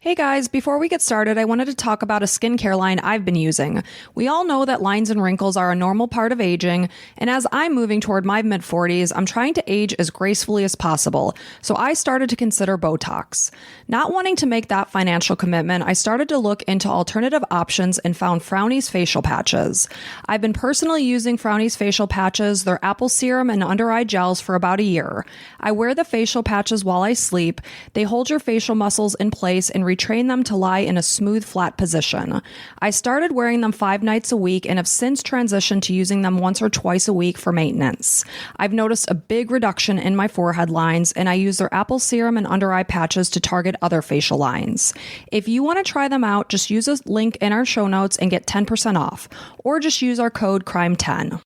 Hey guys, before we get started, I wanted to talk about a skincare line I've been using. We all know that lines and wrinkles are a normal part of aging, and as I'm moving toward my mid-40s, I'm trying to age as gracefully as possible, so I started to consider Botox. Not wanting to make that financial commitment, I started to look into alternative options and found Frowny's facial patches. I've been personally using Frowny's facial patches, their apple serum and under-eye gels for about a year. I wear the facial patches while I sleep. They hold your facial muscles in place and retrain them to lie in a smooth, flat position. I started wearing them 5 nights a week and have since transitioned to using them once or twice a week for maintenance. I've noticed a big reduction in my forehead lines, and I use their apple serum and under-eye patches to target other facial lines. If you want to try them out, just use a link in our show notes and get 10% off, or just use our code CRIME10.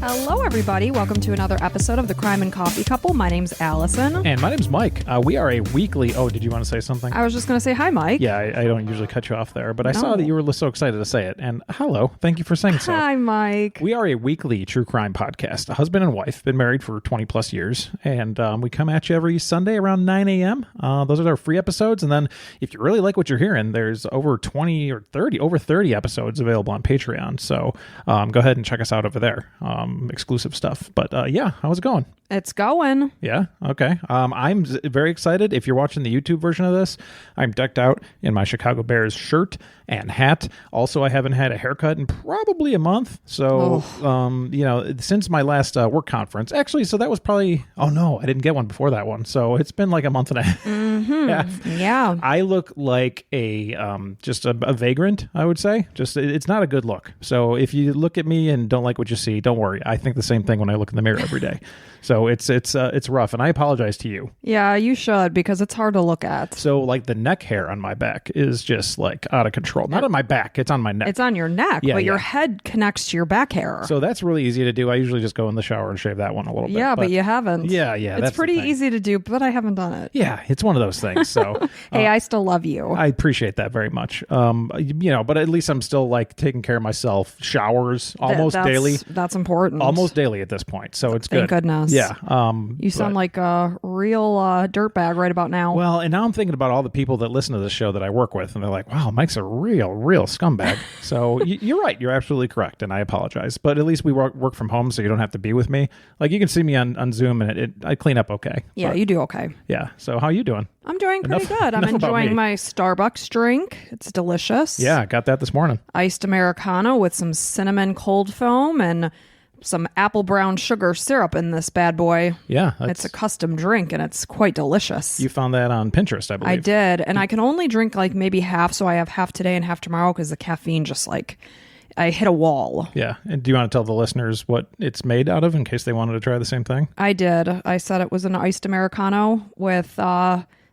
Hello, everybody. Welcome to another episode of the Crime and Coffee Couple. My name's Allison. And my name's Mike. We are a weekly... Oh, did you want to say something? I was just going to say hi, Mike. Yeah, I don't usually cut you off there, but I saw that you were so excited to say it. And hello. Thank you for saying so. Hi, Mike. We are a weekly true crime podcast. A husband and wife, been married for 20 plus years. And we come at you every Sunday around 9 a.m. Those are our free episodes. And then if you really like what you're hearing, there's over 30 episodes available on Patreon. So go ahead and check us out over there. Exclusive stuff. But yeah, how's it going? It's going. Yeah. Okay. I'm very excited. If you're watching the YouTube version of this, I'm decked out in my Chicago Bears shirt and hat. Also, I haven't had a haircut in probably a month. So, since my last work conference, actually, so that was probably, oh no, I didn't get one before that one. So it's been like a month and a half. Mm-hmm. Yeah. I look like just a vagrant, I would say. It's not a good look. So if you look at me and don't like what you see, don't worry. I think the same thing when I look in the mirror every day. So it's rough, and I apologize to you. Yeah, you should, because it's hard to look at. So like the neck hair on my back is just like out of control. Not on my back, it's on my neck. It's on your neck, but your head connects to your back hair. So that's really easy to do. I usually just go in the shower and shave that one a little bit. Yeah, but you haven't. Yeah. It's pretty easy to do, but I haven't done it. Yeah, it's one of those things. So hey, I still love you. I appreciate that very much. But at least I'm still like taking care of myself. Showers almost daily. That's important. Almost daily at this point. So it's good. Thank goodness. Yeah. You sound like a real dirtbag right about now. Well, and now I'm thinking about all the people that listen to this show that I work with, and they're like, wow, Mike's a real scumbag. So you're right. You're absolutely correct, and I apologize. But at least we work from home, so you don't have to be with me. Like, you can see me on Zoom, and I clean up okay. Yeah, but, you do okay. Yeah. So how you doing? I'm doing pretty good. I'm enjoying my Starbucks drink. It's delicious. Yeah, I got that this morning. Iced Americano with some cinnamon cold foam and some apple brown sugar syrup in this bad boy. Yeah. It's a custom drink, and it's quite delicious. You found that on Pinterest, I believe. I did, and I can only drink like maybe half, so I have half today and half tomorrow because the caffeine just like... I hit a wall. Yeah. And do you want to tell the listeners what it's made out of in case they wanted to try the same thing? I did. I said it was an iced Americano with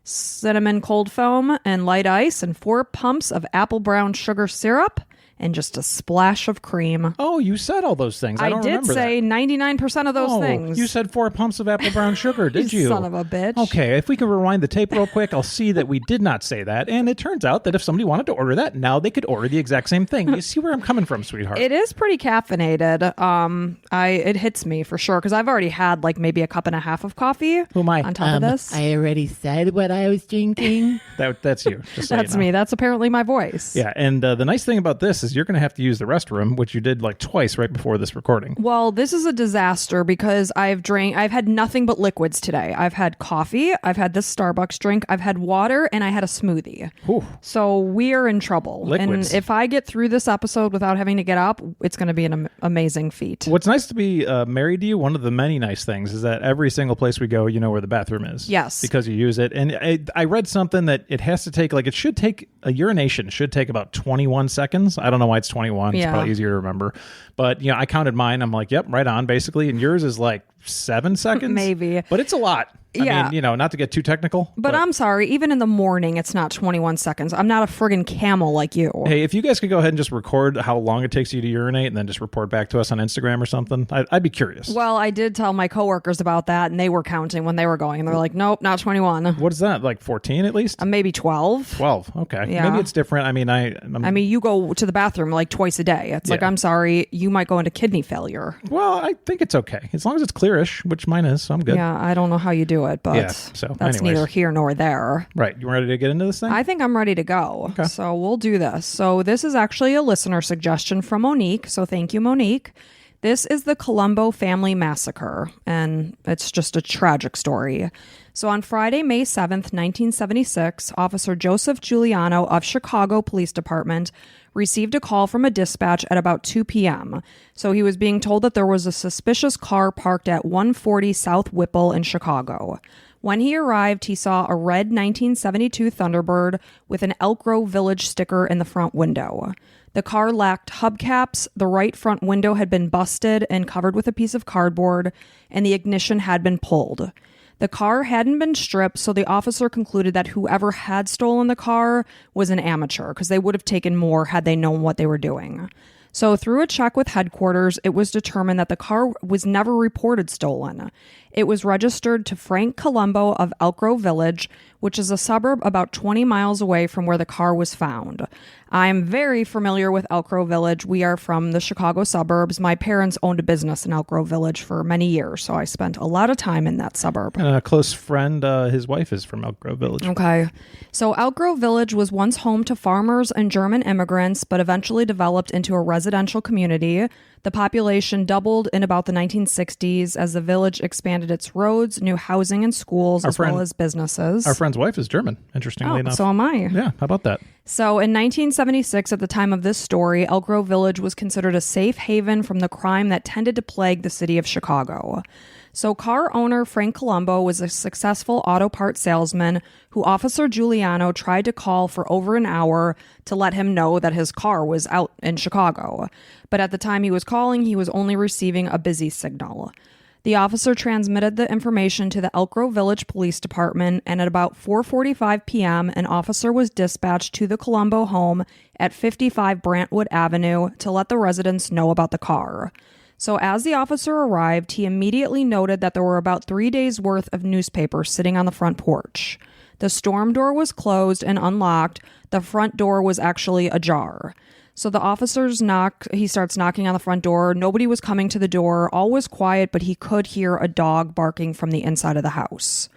cinnamon cold foam and light ice and 4 pumps of apple brown sugar syrup and just a splash of cream. Oh, you said all those things. I don't did remember say that. 99% of those things. You said 4 pumps of apple brown sugar, did you? Son of a bitch. Okay, if we can rewind the tape real quick, I'll see that we did not say that. And it turns out that if somebody wanted to order that, now they could order the exact same thing. You see where I'm coming from, sweetheart? It is pretty caffeinated. It hits me for sure because I've already had like maybe a cup and a half of coffee. Who am I? On top of this. I already said what I was drinking. That's you. Just so That's you know. me. That's apparently my voice. Yeah, and the nice thing about this is you're going to have to use the restroom, which you did like twice right before this recording. Well, this is a disaster because I've had nothing but liquids today. I've had coffee, I've had this Starbucks drink, I've had water, and I had a smoothie. Ooh. So we are in trouble. Liquids. And if I get through this episode without having to get up, it's going to be an amazing feat. What's nice to be married to you, one of the many nice things is that every single place we go, you know where the bathroom is. Yes. Because you use it. And I read something that it has to take, a urination should take about 21 seconds. I don't know why it's 21. It's probably easier to remember. But, I counted mine. I'm like, yep, right on, basically. And yours is like 7 seconds. Maybe. But it's a lot. Yeah. I mean, not to get too technical. But I'm sorry, even in the morning, it's not 21 seconds. I'm not a friggin' camel like you. Hey, if you guys could go ahead and just record how long it takes you to urinate and then just report back to us on Instagram or something, I'd be curious. Well, I did tell my coworkers about that, and they were counting when they were going, and they're like, nope, not 21. What is that, like 14 at least? Maybe 12. 12, okay. Yeah. Maybe it's different. I mean, you go to the bathroom like twice a day. It's like, I'm sorry, you might go into kidney failure. Well, I think it's okay. As long as it's clear clearish, which mine is, so I'm good. Yeah, I don't know how you do it, but that's anyways. neither here nor there. Right. You ready to get into this thing? I think I'm ready to go. Okay. So we'll do this. So this is actually a listener suggestion from Monique. So thank you, Monique. This is the Columbo family massacre, and it's just a tragic story. So on Friday, May 7th, 1976, Officer Joseph Guiliano of Chicago Police Department received a call from a dispatch at about 2 p.m. So he was being told that there was a suspicious car parked at 140 South Whipple in Chicago. When he arrived, he saw a red 1972 Thunderbird with an Elk Grove Village sticker in the front window. The car lacked hubcaps, the right front window had been busted and covered with a piece of cardboard, and the ignition had been pulled. The car hadn't been stripped, so the officer concluded that whoever had stolen the car was an amateur, because they would have taken more had they known what they were doing. So through a check with headquarters, it was determined that the car was never reported stolen. It was registered to Frank Columbo of Elk Grove Village, which is a suburb about 20 miles away from where the car was found. I'm very familiar with Elk Grove Village. We are from the Chicago suburbs. My parents owned a business in Elk Grove Village for many years, so I spent a lot of time in that suburb. And a close friend, his wife is from Elk Grove Village. Okay. So Elk Grove Village was once home to farmers and German immigrants, but eventually developed into a residential community. The population doubled in about the 1960s as the village expanded its roads, new housing and schools, well as businesses. Our friend's wife is German, interestingly enough. So am I. Yeah, how about that? So in 1976, at the time of this story, Elk Grove Village was considered a safe haven from the crime that tended to plague the city of Chicago. So car owner Frank Columbo was a successful auto parts salesman who Officer Guiliano tried to call for over an hour to let him know that his car was out in Chicago. But at the time he was calling, he was only receiving a busy signal. The officer transmitted the information to the Elk Grove Village Police Department, and at about 4:45 p.m., an officer was dispatched to the Columbo home at 55 Brantwood Avenue to let the residents know about the car. So as the officer arrived, he immediately noted that there were about 3 days' worth of newspapers sitting on the front porch. The storm door was closed and unlocked. The front door was actually ajar. So the officers he starts knocking on the front door. Nobody was coming to the door. All was quiet, but he could hear a dog barking from the inside of the house.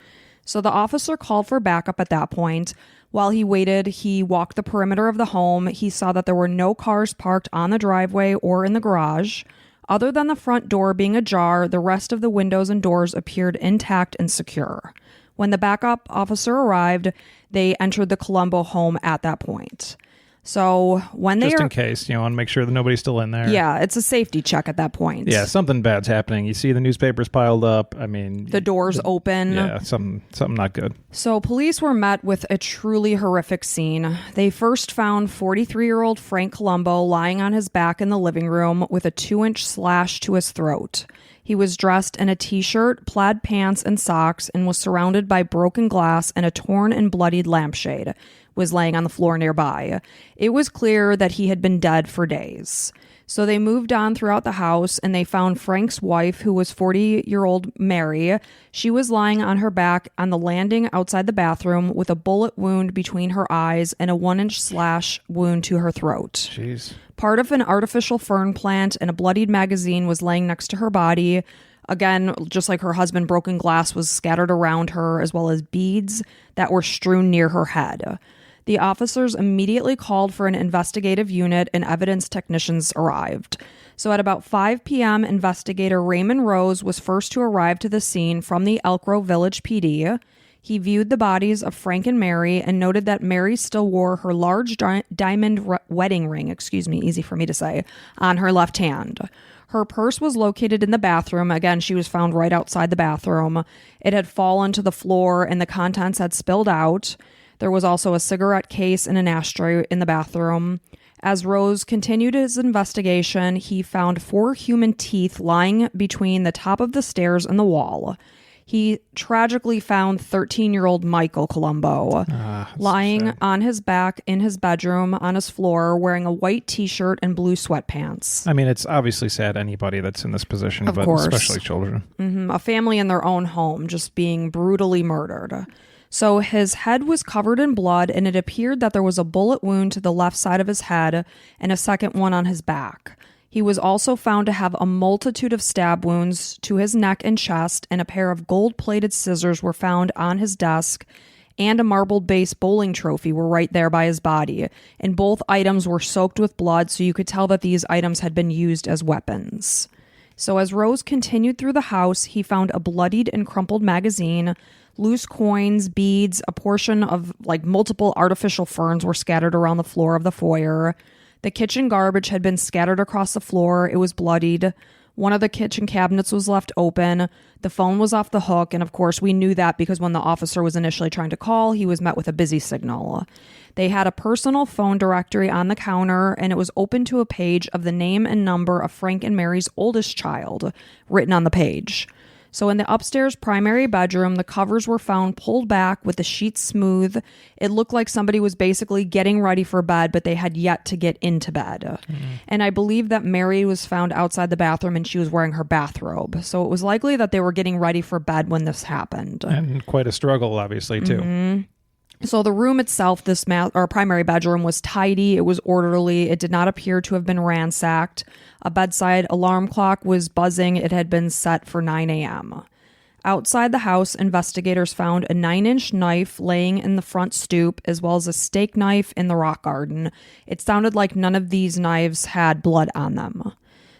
So the officer called for backup at that point. While he waited, he walked the perimeter of the home. He saw that there were no cars parked on the driveway or in the garage. Other than the front door being ajar, the rest of the windows and doors appeared intact and secure. When the backup officer arrived, they entered the Columbo home at that point. So when they in case, you want to make sure that nobody's still in there. Yeah, it's a safety check at that point. Yeah, something bad's happening. You see the newspapers piled up. I mean, the doors open. Yeah, something not good. So police were met with a truly horrific scene. They first found 43-year-old Frank Columbo lying on his back in the living room with a 2-inch slash to his throat. He was dressed in a t-shirt, plaid pants, and socks, and was surrounded by broken glass and a torn and bloodied lampshade was laying on the floor nearby. It was clear that he had been dead for days. So they moved on throughout the house, and they found Frank's wife, who was 40-year-old Mary. She was lying on her back on the landing outside the bathroom with a bullet wound between her eyes and a 1-inch slash wound to her throat. Jeez. Part of an artificial fern plant and a bloodied magazine was laying next to her body. Again, just like her husband, broken glass was scattered around her, as well as beads that were strewn near her head. The officers immediately called for an investigative unit, and evidence technicians arrived. So at about 5 p.m., investigator Raymond Rose was first to arrive to the scene from the Elk Grove Village PD. He viewed the bodies of Frank and Mary and noted that Mary still wore her large diamond wedding ring, easy for me to say, on her left hand. Her purse was located in the bathroom. Again, she was found right outside the bathroom. It had fallen to the floor and the contents had spilled out. There was also a cigarette case and an ashtray in the bathroom. As Rose continued his investigation, he found 4 human teeth lying between the top of the stairs and the wall. He tragically found 13-year-old Michael Columbo lying on his back in his bedroom on his floor wearing a white t-shirt and blue sweatpants. I mean, it's obviously sad anybody that's in this position, of but course. Especially children. Mm-hmm. A family in their own home just being brutally murdered. So his head was covered in blood, and it appeared that there was a bullet wound to the left side of his head and a second one on his back. He was also found to have a multitude of stab wounds to his neck and chest, and a pair of gold-plated scissors were found on his desk, and a marbled base bowling trophy were right there by his body. And both items were soaked with blood, so you could tell that these items had been used as weapons. So as Rose continued through the house, he found a bloodied and crumpled magazine, loose coins, beads, a portion of multiple artificial ferns were scattered around the floor of the foyer. The kitchen garbage had been scattered across the floor. It was bloodied. One of the kitchen cabinets was left open. The phone was off the hook. And of course, we knew that because when the officer was initially trying to call, he was met with a busy signal. They had a personal phone directory on the counter, and it was open to a page of the name and number of Frank and Mary's oldest child written on the page. So in the upstairs primary bedroom, the covers were found pulled back with the sheets smooth. It looked like somebody was basically getting ready for bed, but they had yet to get into bed. Mm-hmm. And I believe that Mary was found outside the bathroom and she was wearing her bathrobe. So it was likely that they were getting ready for bed when this happened. And quite a struggle, obviously, too. Mm-hmm. So the room itself, this primary bedroom, was tidy. It was orderly. It did not appear to have been ransacked. A bedside alarm clock was buzzing. It had been set for 9 a.m. Outside the house, investigators found a 9-inch knife laying in the front stoop, as well as a steak knife in the rock garden. It sounded like none of these knives had blood on them.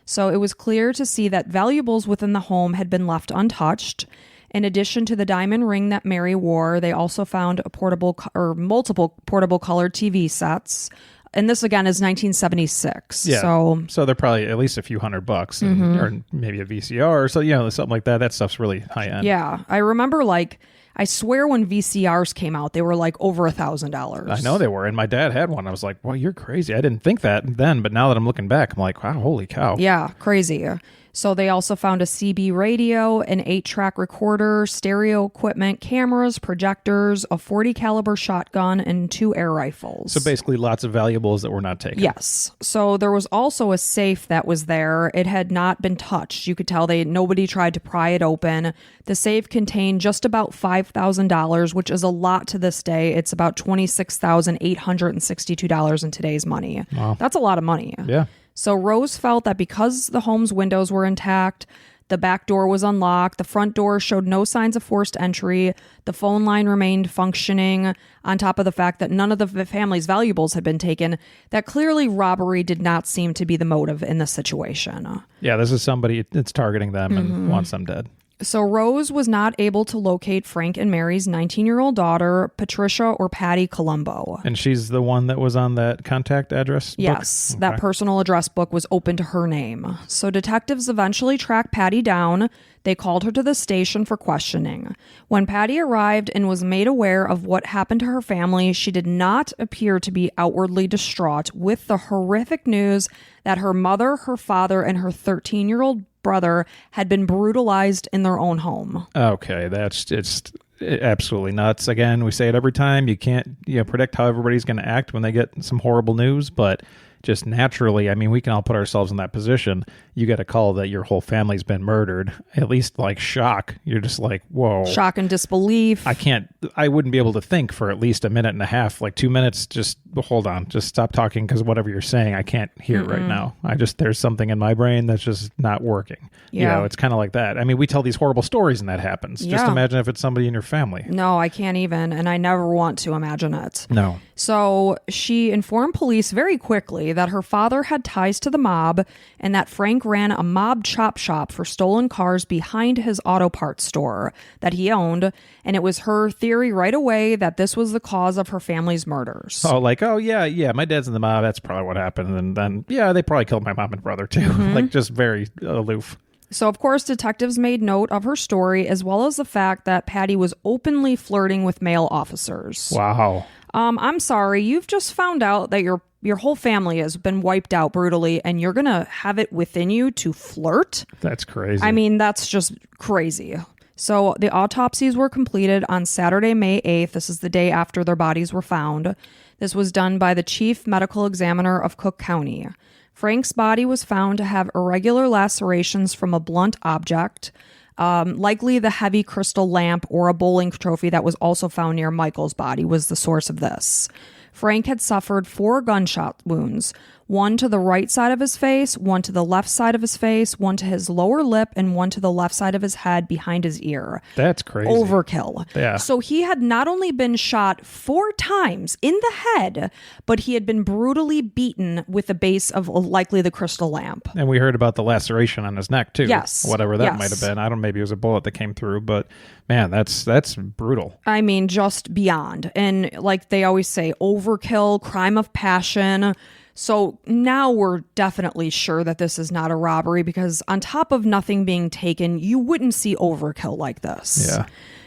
So it was clear to see that valuables within the home had been left untouched. In addition to the diamond ring that Mary wore, they also found multiple portable color TV sets. And this, again, is 1976. Yeah. So they're probably at least a few $100 or maybe a VCR. So, something like that. That stuff's really high end. Yeah. I remember, I swear when VCRs came out, they were over $1,000. I know they were. And my dad had one. I was like, well, you're crazy. I didn't think that then. But now that I'm looking back, I'm like, wow, holy cow. Yeah, crazy. So they also found a CB radio, an 8-track recorder, stereo equipment, cameras, projectors, a .40 caliber shotgun, and 2 air rifles. So basically lots of valuables that were not taken. Yes. So there was also a safe that was there. It had not been touched. You could tell nobody tried to pry it open. The safe contained just about $5,000, which is a lot to this day. It's about $26,862 in today's money. Wow. That's a lot of money. Yeah. So Rose felt that because the home's windows were intact, the back door was unlocked, the front door showed no signs of forced entry, the phone line remained functioning, on top of the fact that none of the family's valuables had been taken, that clearly robbery did not seem to be the motive in this situation. Yeah, this is somebody that's targeting them and wants them dead. So Rose was not able to locate Frank and Mary's 19-year-old daughter, Patricia or Patty Columbo. And she's the one that was on that contact address book? Yes, that personal address book was open to her name. So detectives eventually tracked Patty down. They called her to the station for questioning. When Patty arrived and was made aware of what happened to her family, she did not appear to be outwardly distraught with the horrific news that her mother, her father, and her 13-year-old brother had been brutalized in their own home. Okay, it's absolutely nuts. Again, we say it every time. You can't predict how everybody's going to act when they get some horrible news, but just naturally, I mean, we can all put ourselves in that position. You get a call that your whole family's been murdered. At least shock. You're just like, whoa. Shock and disbelief. I wouldn't be able to think for at least a minute and a half, 2 minutes. Just hold on. Just stop talking because whatever you're saying, I can't hear it right now. There's something in my brain that's just not working. Yeah. It's kind of like that. I mean, we tell these horrible stories and that happens. Yeah. Just imagine if it's somebody in your family. No, I can't even. And I never want to imagine it. No. So she informed police very quickly that her father had ties to the mob and that Frank ran a mob chop shop for stolen cars behind his auto parts store that he owned. And it was her theory right away that this was the cause of her family's murders. Oh, yeah, my dad's in the mob. That's probably what happened. And then, they probably killed my mom and brother too. Just very aloof. So, of course, detectives made note of her story, as well as the fact that Patty was openly flirting with male officers. Wow. I'm sorry, you've just found out that your whole family has been wiped out brutally, and you're going to have it within you to flirt? That's crazy. I mean, that's just crazy. So the autopsies were completed on Saturday, May 8th. This is the day after their bodies were found. This was done by the chief medical examiner of Cook County. Frank's body was found to have irregular lacerations from a blunt object, likely the heavy crystal lamp or a bowling trophy that was also found near Michael's body was the source of this. Frank had suffered 4 gunshot wounds, one to the right side of his face, one to the left side of his face, one to his lower lip, and one to the left side of his head behind his ear. That's crazy. Overkill. Yeah. So he had not only been shot 4 times in the head, but he had been brutally beaten with the base of likely the crystal lamp. And we heard about the laceration on his neck too. Yes. Whatever that Yes. might have been. I don't know, maybe it was a bullet that came through, but man, that's brutal. I mean, just beyond. And like they always say, overkill, crime of passion. So now we're definitely sure that this is not a robbery, because on top of nothing being taken, you wouldn't see overkill like this. Yeah.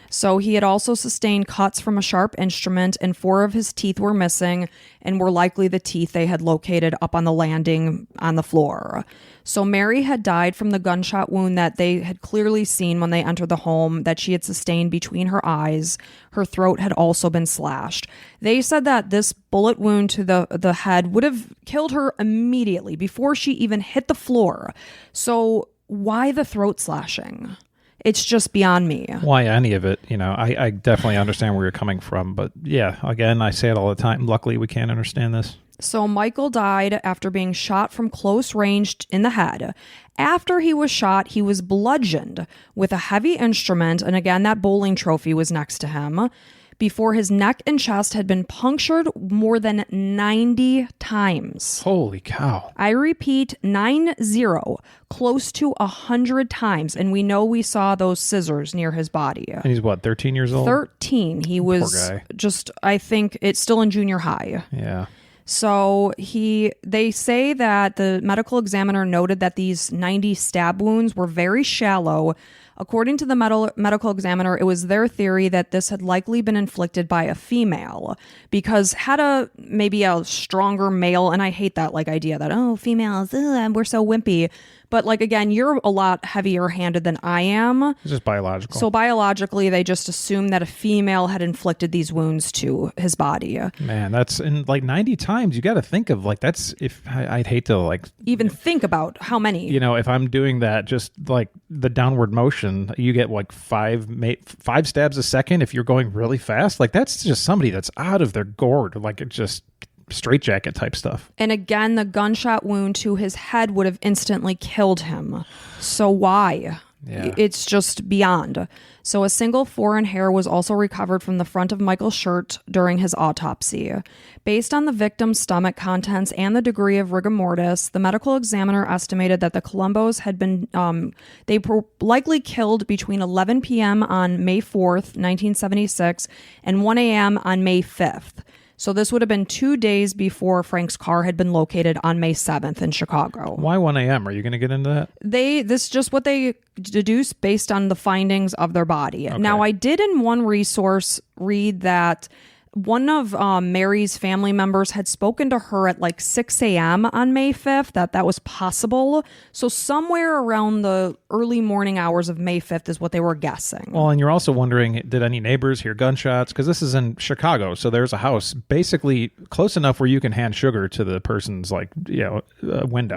So he had also sustained cuts from a sharp instrument, and 4 of his teeth were missing and were likely the teeth they had located up on the landing on the floor. So Mary had died from the gunshot wound that they had clearly seen when they entered the home that she had sustained between her eyes. Her throat had also been slashed. They said that this bullet wound to the head would have killed her immediately before she even hit the floor. So why the throat slashing? It's just beyond me. Why any of it, I definitely understand where you're coming from. But yeah, again, I say it all the time. Luckily, we can't understand this. So Michael died after being shot from close range in the head. After he was shot, he was bludgeoned with a heavy instrument. And again, that bowling trophy was next to him. Before his neck and chest had been punctured more than 90 times. Holy cow. I repeat, 90, close to 100 times. And we know we saw those scissors near his body. And he's what, 13 years old? 13. He was Poor guy. just, I think it's still in junior high. Yeah. So they say that the medical examiner noted that these 90 stab wounds were very shallow. According to the medical examiner, it was their theory that this had likely been inflicted by a female, because had maybe a stronger male, and I hate that idea that, females, we're so wimpy. But again, you're a lot heavier handed than I am. It's just biological. So biologically, they just assumed that a female had inflicted these wounds to his body. Man, that's in 90 times. You got to think of that's if I'd hate to even think about how many. If I'm doing that, just the downward motion, you get 5 stabs a second. If you're going really fast, that's just somebody that's out of their gourd. It's just straitjacket type stuff. And again, the gunshot wound to his head would have instantly killed him. So why? Yeah. It's just beyond. So a single foreign hair was also recovered from the front of Michael's shirt during his autopsy. Based on the victim's stomach contents and the degree of rigor mortis, the medical examiner estimated that the Columbos had been, they were likely killed between 11 p.m. on May 4th, 1976 and 1 a.m. on May 5th. So this would have been 2 days before Frank's car had been located on May 7th in Chicago. Why 1 a.m.? Are you going to get into that? This is just what they deduced based on the findings of their body. Okay. Now, I did in one resource read that one of Mary's family members had spoken to her at 6 a.m. on May 5th, that was possible. So somewhere around the early morning hours of May 5th is what they were guessing. Well, and you're also wondering, did any neighbors hear gunshots? Because this is in Chicago, so there's a house basically close enough where you can hand sugar to the person's window.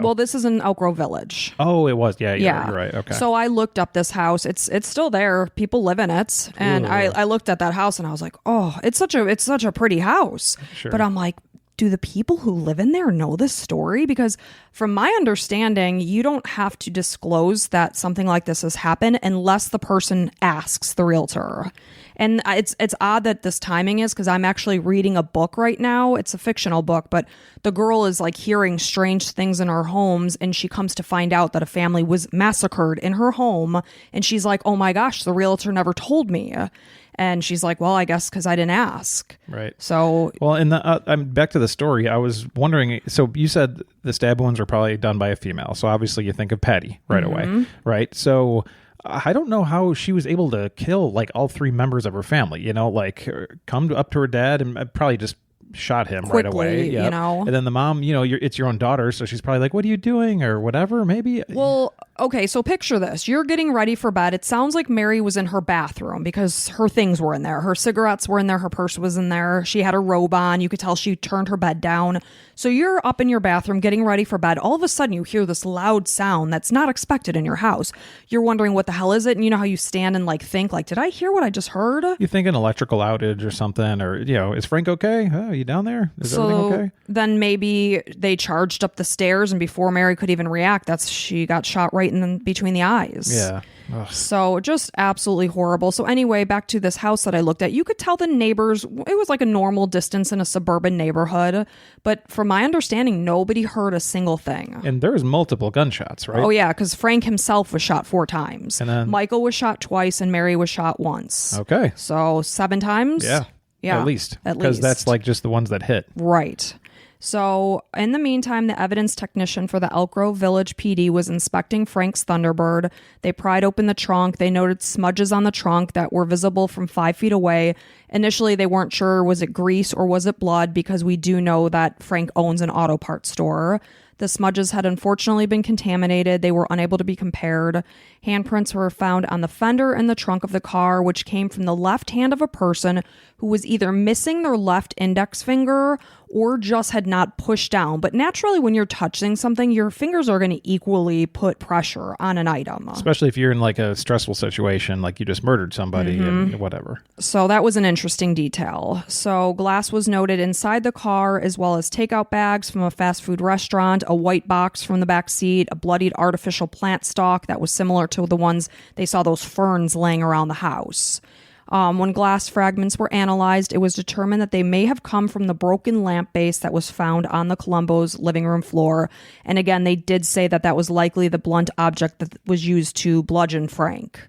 Well, this is in Elk Grove Village. Oh, it was. Yeah, you're right. Okay. So I looked up this house. It's still there. People live in it. And I looked at that house and I was like, oh, it's such a pretty house. Sure. But I'm like, do the people who live in there know this story? Because from my understanding, you don't have to disclose that something like this has happened unless the person asks the realtor. And it's odd that this timing is, because I'm actually reading a book right now. It's a fictional book, but the girl is hearing strange things in her homes, and she comes to find out that a family was massacred in her home. And she's like, oh my gosh, the realtor never told me. And she's like, well, I guess because I didn't ask. Right. So, well, and I'm back to the story. I was wondering, so you said the stab wounds were probably done by a female. So obviously you think of Patty right away, right? So I don't know how she was able to kill all 3 members of her family, come up to her dad and probably just shot him quickly, right away. Yep. And then the mom, it's your own daughter. So she's probably like, what are you doing? Or whatever, maybe. Well, Okay, so picture this. You're getting ready for bed. It sounds like Mary was in her bathroom because her things were in there. Her cigarettes were in there. Her purse was in there. She had a robe on. You could tell she turned her bed down. So you're up in your bathroom getting ready for bed. All of a sudden, you hear this loud sound that's not expected in your house. You're wondering, what the hell is it? And you know how you stand and think, did I hear what I just heard? You think an electrical outage or something, or, is Frank okay? Oh, you down there? Is everything okay? Then maybe they charged up the stairs, and before Mary could even react, she got shot right in between the eyes. Yeah. Ugh. So just absolutely horrible. So anyway, back to this house that I looked at, you could tell the neighbors, it was like a normal distance in a suburban neighborhood. But from my understanding, nobody heard a single thing. And there was multiple gunshots, right? Oh, yeah, because Frank himself was shot 4 times. And then Michael was shot twice and Mary was shot once. Okay. So 7 times? Yeah. Yeah. At least. At least. Because that's just the ones that hit. Right. So, in the meantime, the evidence technician for the Elk Grove Village PD was inspecting Frank's Thunderbird. They pried open the trunk. They noted smudges on the trunk that were visible from 5 feet away. Initially, they weren't sure, was it grease or was it blood, because we do know that Frank owns an auto parts store. The smudges had unfortunately been contaminated. They were unable to be compared. Handprints were found on the fender and the trunk of the car, which came from the left hand of a person who was either missing their left index finger or just had not pushed down. But naturally, when you're touching something, your fingers are going to equally put pressure on an item. Especially if you're in a stressful situation, like you just murdered somebody and whatever. So that was an interesting detail. So glass was noted inside the car, as well as takeout bags from a fast food restaurant, a white box from the back seat, a bloodied artificial plant stalk that was similar to the ones they saw, those ferns laying around the house. When glass fragments were analyzed, it was determined that they may have come from the broken lamp base that was found on the Columbo's living room floor. And again, they did say that was likely the blunt object that was used to bludgeon Frank.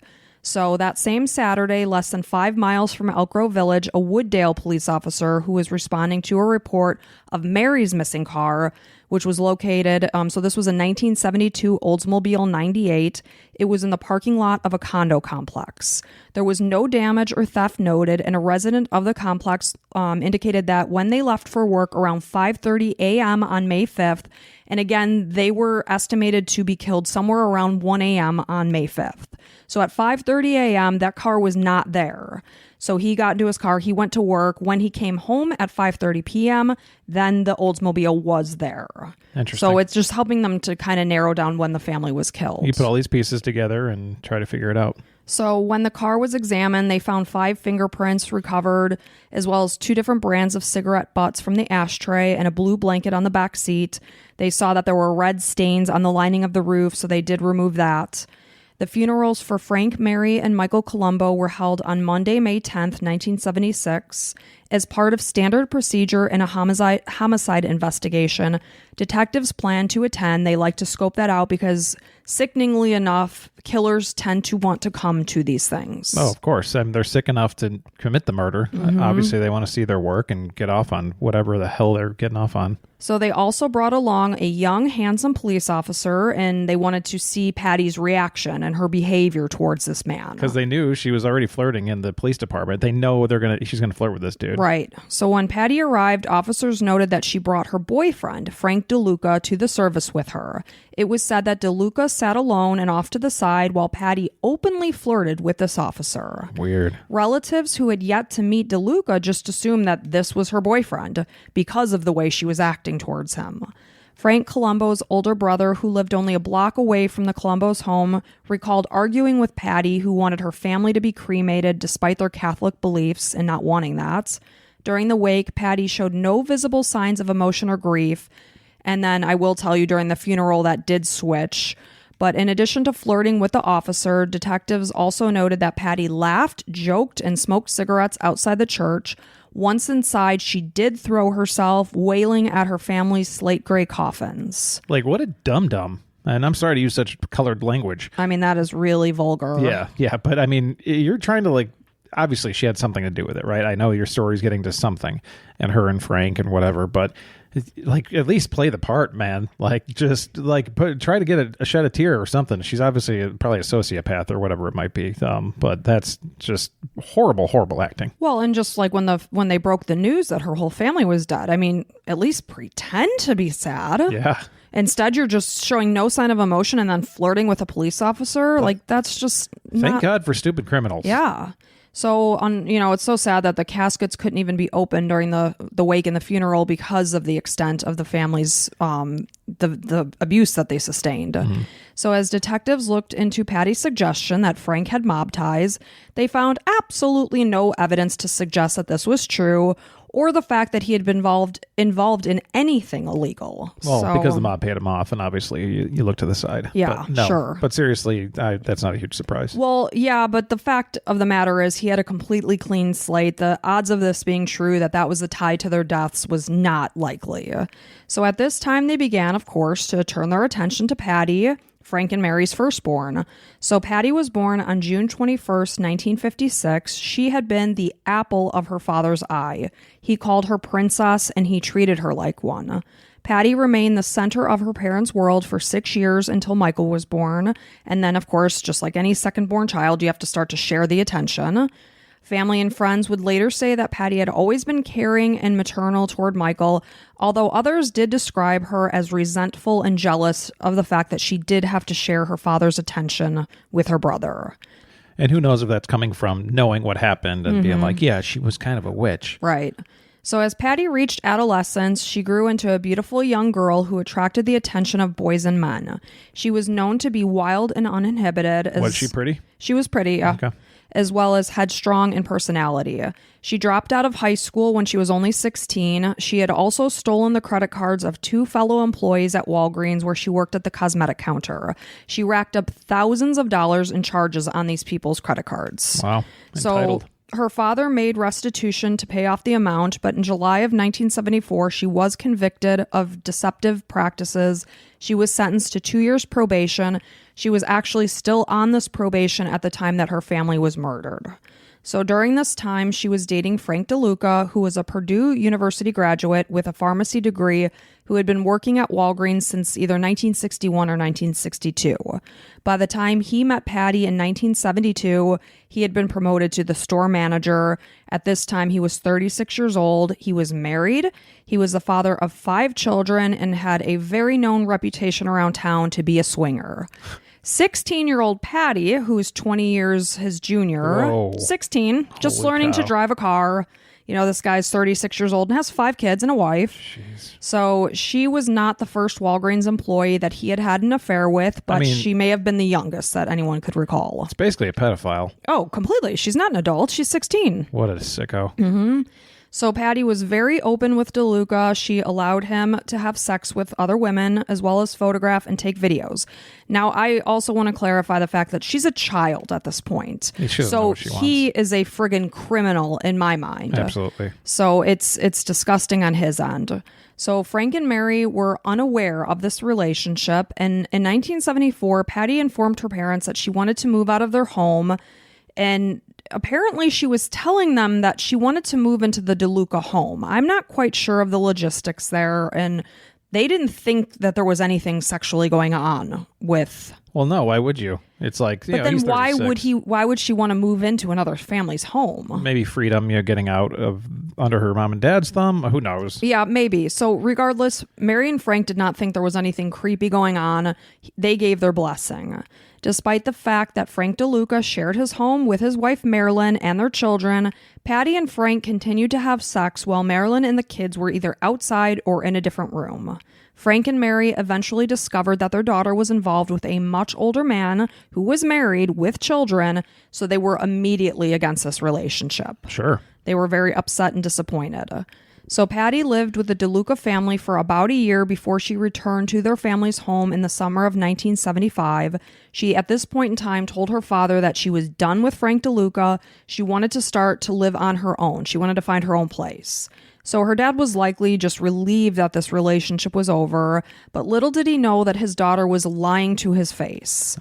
So that same Saturday, less than 5 miles from Elk Grove Village, a Wooddale police officer who was responding to a report of Mary's missing car, which was located, so this was a 1972 Oldsmobile 98. It was in the parking lot of a condo complex. There was no damage or theft noted, and a resident of the complex indicated that when they left for work around 5:30 a.m. on May 5th, and again, they were estimated to be killed somewhere around 1 a.m. on May 5th. So at 5:30 a.m., that car was not there. So he got into his car, he went to work. When he came home at 5:30 p.m., then the Oldsmobile was there. Interesting. So it's just helping them to kind of narrow down when the family was killed. You put all these pieces together and try to figure it out. So when the car was examined, they found 5 fingerprints recovered, as well as 2 different brands of cigarette butts from the ashtray and a blue blanket on the back seat. They saw that there were red stains on the lining of the roof, so they did remove that. The funerals for Frank, Mary, and Michael Columbo were held on Monday, May 10th, 1976. As part of standard procedure in a homicide investigation, detectives plan to attend. They like to scope that out because, sickeningly enough, killers tend to want to come to these things. Oh, of course. I mean, they're sick enough to commit the murder. Obviously, they want to see their work and get off on whatever the hell they're getting off on. So they also brought along a young, handsome police officer, and they wanted to see Patty's reaction and her behavior towards this man. Because they knew she was already flirting in the police department. They know she's gonna flirt with this dude. Right. So when Patty arrived, officers noted that she brought her boyfriend, Frank DeLuca, to the service with her. It was said that DeLuca sat alone and off to the side while Patty openly flirted with this officer. Weird. Relatives who had yet to meet DeLuca just assumed that this was her boyfriend because of the way she was acting towards him. Frank Columbo's older brother, who lived only a block away from the Columbo's home, recalled arguing with Patty, who wanted her family to be cremated despite their Catholic beliefs and not wanting that. During the wake, Patty showed no visible signs of emotion or grief. And then I will tell you, during the funeral, that did switch. But in addition to flirting with the officer, detectives also noted that Patty laughed, joked, and smoked cigarettes outside the church. Once inside, she did throw herself, wailing at her family's slate gray coffins. What a dum-dum. And I'm sorry to use such colored language. I mean, that is really vulgar. Yeah. But I mean, you're trying to obviously she had something to do with it, right? I know your story's getting to something, and her and Frank and whatever, but at least play the part, man. Try to get a shed a tear or something. She's obviously probably a sociopath or whatever it might be. But that's just horrible acting. Well, and just when they broke the news that her whole family was dead, I mean, at least pretend to be sad. Yeah. Instead, you're just showing no sign of emotion and then flirting with a police officer. Like, that's just Thank God for stupid criminals. Yeah. So, it's so sad that the caskets couldn't even be opened during the wake and the funeral because of the extent of the family's the abuse that they sustained. Mm-hmm. So as detectives looked into Patty's suggestion that Frank had mob ties, they found absolutely no evidence to suggest that this was true or the fact that he had been involved in anything illegal. Well, because the mob paid him off, and obviously you look to the side. Yeah, but no, sure. But seriously, that's not a huge surprise. Well, yeah, but the fact of the matter is he had a completely clean slate. The odds of this being true, that was the tie to their deaths, was not likely. So at this time, they began, of course, to turn their attention to Patty, Frank and Mary's firstborn. So Patty was born on June 21st, 1956. She had been the apple of her father's eye. He called her princess, and he treated her like one. Patty remained the center of her parents' world for 6 years until Michael was born. And then, of course, just like any second-born child, you have to start to share the attention. Family and friends would later say that Patty had always been caring and maternal toward Michael, although others did describe her as resentful and jealous of the fact that she did have to share her father's attention with her brother. And who knows if that's coming from knowing what happened and being like, yeah, she was kind of a witch. Right. So as Patty reached adolescence, she grew into a beautiful young girl who attracted the attention of boys and men. She was known to be wild and uninhibited. Was she pretty? She was pretty, yeah. Okay. As well as headstrong in personality. She dropped out of high school when she was only 16. She had also stolen the credit cards of 2 fellow employees at Walgreens where she worked at the cosmetic counter. She racked up thousands of dollars in charges on these people's credit cards. Wow. Entitled. So her father made restitution to pay off the amount, but in July of 1974, she was convicted of deceptive practices. She was sentenced to 2 years probation. She was actually still on this probation at the time that her family was murdered. So during this time, she was dating Frank DeLuca, who was a Purdue University graduate with a pharmacy degree who had been working at Walgreens since either 1961 or 1962. By the time he met Patty in 1972, he had been promoted to the store manager. At this time, he was 36 years old. He was married. He was the father of 5 children and had a very known reputation around town to be a swinger. 16-year-old Patty, who's 20 years his junior, Whoa. 16, just Holy learning cow. to drive a car. This guy's 36 years old and has 5 kids and a wife. Jeez. So she was not the first Walgreens employee that he had an affair with, but she may have been the youngest that anyone could recall. It's basically a pedophile. Oh, completely. She's not an adult. She's 16. What a sicko. Mm-hmm. So Patty was very open with DeLuca. She allowed him to have sex with other women as well as photograph and take videos. Now, I also want to clarify the fact that she's a child at this point. So he is a friggin' criminal in my mind. Absolutely. So it's disgusting on his end. So Frank and Mary were unaware of this relationship. And in 1974, Patty informed her parents that she wanted to move out of their home. And apparently she was telling them that she wanted to move into the DeLuca home. I'm not quite sure of the logistics there, and they didn't think that there was anything sexually going on with... Well, no, why would you? It's like, but then why would she want to move into another family's home? Maybe freedom, getting out of under her mom and dad's thumb. Who knows? Yeah, maybe. So regardless, Mary and Frank did not think there was anything creepy going on. They gave their blessing. Despite the fact that Frank DeLuca shared his home with his wife Marilyn and their children, Patty and Frank continued to have sex while Marilyn and the kids were either outside or in a different room. Frank and Mary eventually discovered that their daughter was involved with a much older man who was married with children, so they were immediately against this relationship. Sure. They were very upset and disappointed. So Patty lived with the DeLuca family for about a year before she returned to their family's home in the summer of 1975. She, at this point in time, told her father that she was done with Frank DeLuca. She wanted to start to live on her own. She wanted to find her own place. So her dad was likely just relieved that this relationship was over, but little did he know that his daughter was lying to his face.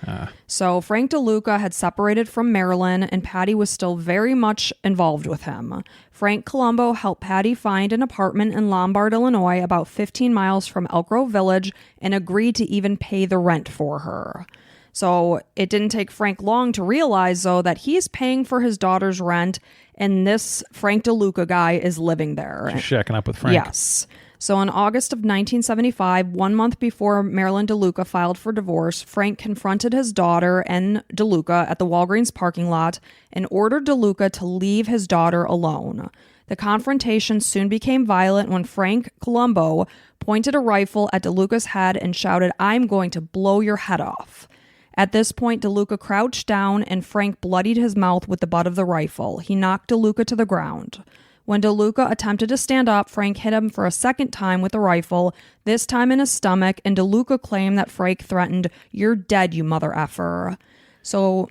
So Frank DeLuca had separated from Marilyn, and Patty was still very much involved with him. Frank Columbo helped Patty find an apartment in Lombard, Illinois, about 15 miles from Elk Grove Village, and agreed to even pay the rent for her. So it didn't take Frank long to realize, though, that he's paying for his daughter's rent, and this Frank DeLuca guy is living there. She's shacking up with Frank. Yes. So in August of 1975, 1 month before Marilyn DeLuca filed for divorce, Frank confronted his daughter and DeLuca at the Walgreens parking lot and ordered DeLuca to leave his daughter alone. The confrontation soon became violent when Frank Columbo pointed a rifle at DeLuca's head and shouted, "I'm going to blow your head off." At this point, DeLuca crouched down and Frank bloodied his mouth with the butt of the rifle. He knocked DeLuca to the ground. When DeLuca attempted to stand up, Frank hit him for a second time with the rifle, this time in his stomach, and DeLuca claimed that Frank threatened, "You're dead, you mother effer." So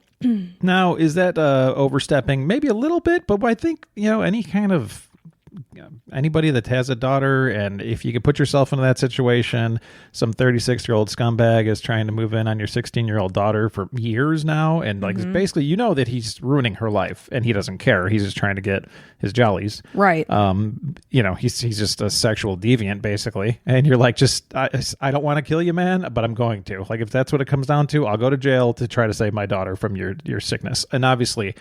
now, is that overstepping? Maybe a little bit, but I think, any kind of anybody that has a daughter, and if you could put yourself into that situation, some 36-year-old scumbag is trying to move in on your 16-year-old daughter for years now, and basically that he's ruining her life, and he doesn't care. He's just trying to get his jollies. Right. He's just a sexual deviant, basically, and you're like, I don't want to kill you, man, but I'm going to. Like, if that's what it comes down to, I'll go to jail to try to save my daughter from your sickness. And obviously,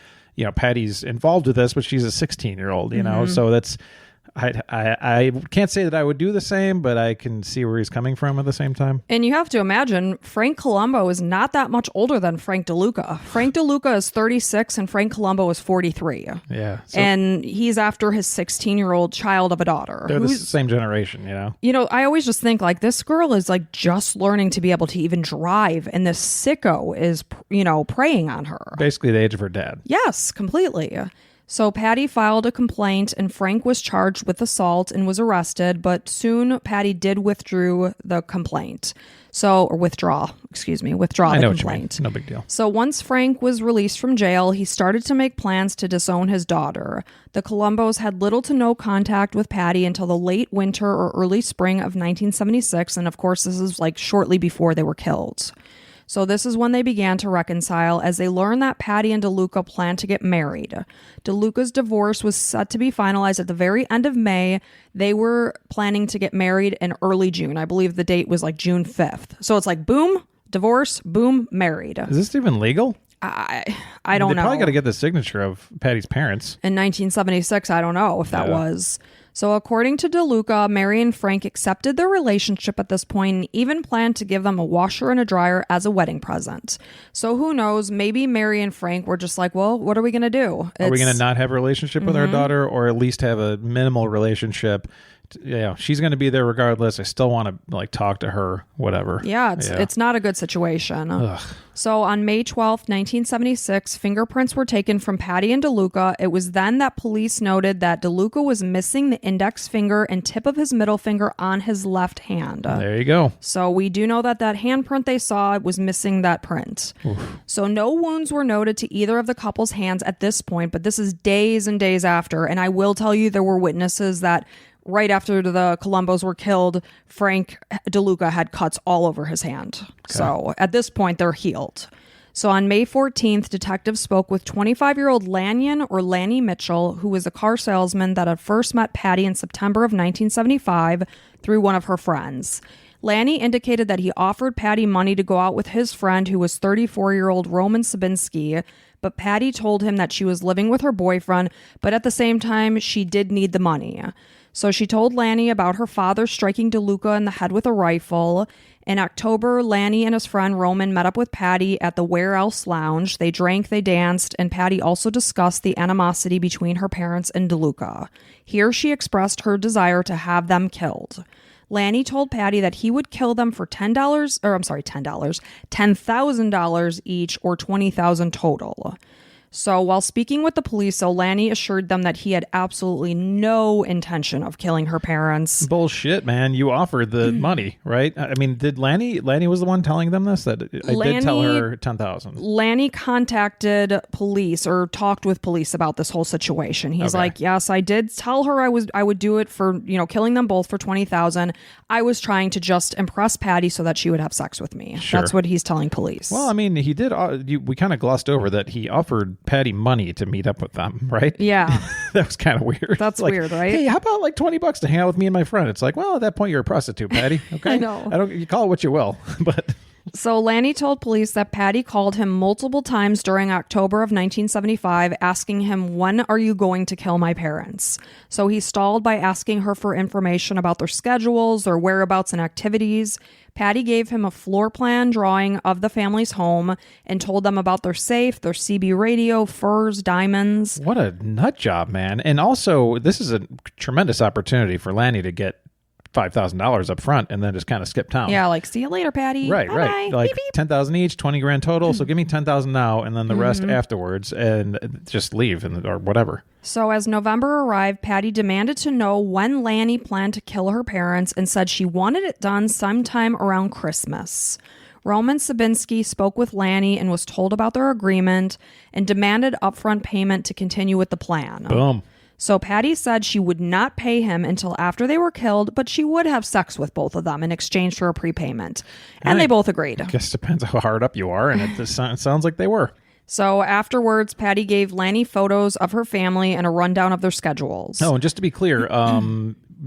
Patty's involved with this, but she's a 16-year-old, so that's, I can't say that I would do the same, but I can see where he's coming from at the same time. And you have to imagine, Frank Columbo is not that much older than Frank DeLuca. Frank DeLuca is 36 and Frank Columbo is 43. Yeah. And he's after his 16-year-old child of a daughter. They're the same generation, I always just think, like, this girl is, like, just learning to be able to even drive, and this sicko is, preying on her. Basically the age of her dad. Yes, completely. So Patty filed a complaint and Frank was charged with assault and was arrested, but soon Patty did withdraw the complaint. Withdraw the complaint. No big deal. So once Frank was released from jail, he started to make plans to disown his daughter. The Columbos had little to no contact with Patty until the late winter or early spring of 1976, and of course this is like shortly before they were killed. So this is when they began to reconcile as they learned that Patty and DeLuca planned to get married. DeLuca's divorce was set to be finalized at the very end of May. They were planning to get married in early June. I believe the date was like June 5th. So it's like, boom, divorce, boom, married. Is this even legal? I don't know. They probably got to get the signature of Patty's parents. In 1976, I don't know if that was. So according to DeLuca, Mary and Frank accepted their relationship at this point and even planned to give them a washer and a dryer as a wedding present. So who knows, maybe Mary and Frank were just like, well, what are we going to do? Are we going to not have a relationship with our daughter, or at least have a minimal relationship? Yeah, she's going to be there regardless. I still want to talk to her, whatever. Yeah, it's not a good situation. Ugh. So on May 12th, 1976, fingerprints were taken from Patty and DeLuca. It was then that police noted that DeLuca was missing the index finger and tip of his middle finger on his left hand. There you go. So we do know that handprint they saw was missing that print. Oof. So no wounds were noted to either of the couple's hands at this point, but this is days and days after. And I will tell you, there were witnesses that right after the Columbos were killed, Frank DeLuca had cuts all over his hand. Okay. So at this point, they're healed. So on May 14th, detectives spoke with 25-year-old Lanny Mitchell, who was a car salesman that had first met Patty in September of 1975 through one of her friends. Lanny indicated that he offered Patty money to go out with his friend, who was 34-year-old Roman Sabinski, but Patty told him that she was living with her boyfriend, but at the same time, she did need the money. So she told Lanny about her father striking DeLuca in the head with a rifle. In October, Lanny and his friend Roman met up with Patty at the Where Else Lounge. They drank, they danced, and Patty also discussed the animosity between her parents and DeLuca. Here she expressed her desire to have them killed. Lanny told Patty that he would kill them for $10,000 each, or $20,000 total. So while speaking with the police, Lanny assured them that he had absolutely no intention of killing her parents. Bullshit, man. You offered the money, right? I mean, did Lanny was the one telling them this? That I did tell her 10,000. Lanny contacted police or talked with police about this whole situation. He's like, yes, I did tell her I would do it for, killing them both for 20,000. I was trying to just impress Patty so that she would have sex with me. Sure. That's what he's telling police. Well, I mean, he did. We kind of glossed over that he offered Patty money to meet up with them, right? Yeah. That was kind of weird. That's weird, right? Hey, how about $20 to hang out with me and my friend? It's like, well, at that point, you're a prostitute, Patty. Okay. I know. You call it what you will, but So Lanny told police that Patty called him multiple times during October of 1975, asking him, "When are you going to kill my parents?" So he stalled by asking her for information about their schedules, their whereabouts and activities. Patty gave him a floor plan drawing of the family's home and told them about their safe, their CB radio, furs, diamonds. What a nut job, man. And also, this is a tremendous opportunity for Lanny to get $5,000 up front and then just kind of skip town. Yeah, like, see you later, Patty. Right, Bye-bye. right. Like beep, beep. 10,000 each, 20 grand total. So give me 10,000 now and then the rest afterwards and just leave or whatever. So as November arrived, Patty demanded to know when Lanny planned to kill her parents and said she wanted it done sometime around Christmas. Roman Sabinski spoke with Lanny and was told about their agreement and demanded upfront payment to continue with the plan. Boom. So Patty said she would not pay him until after they were killed, but she would have sex with both of them in exchange for a prepayment. And they both agreed. I guess depends how hard up you are, and it sounds like they were. So afterwards, Patty gave Lanny photos of her family and a rundown of their schedules. Oh, and just to be clear,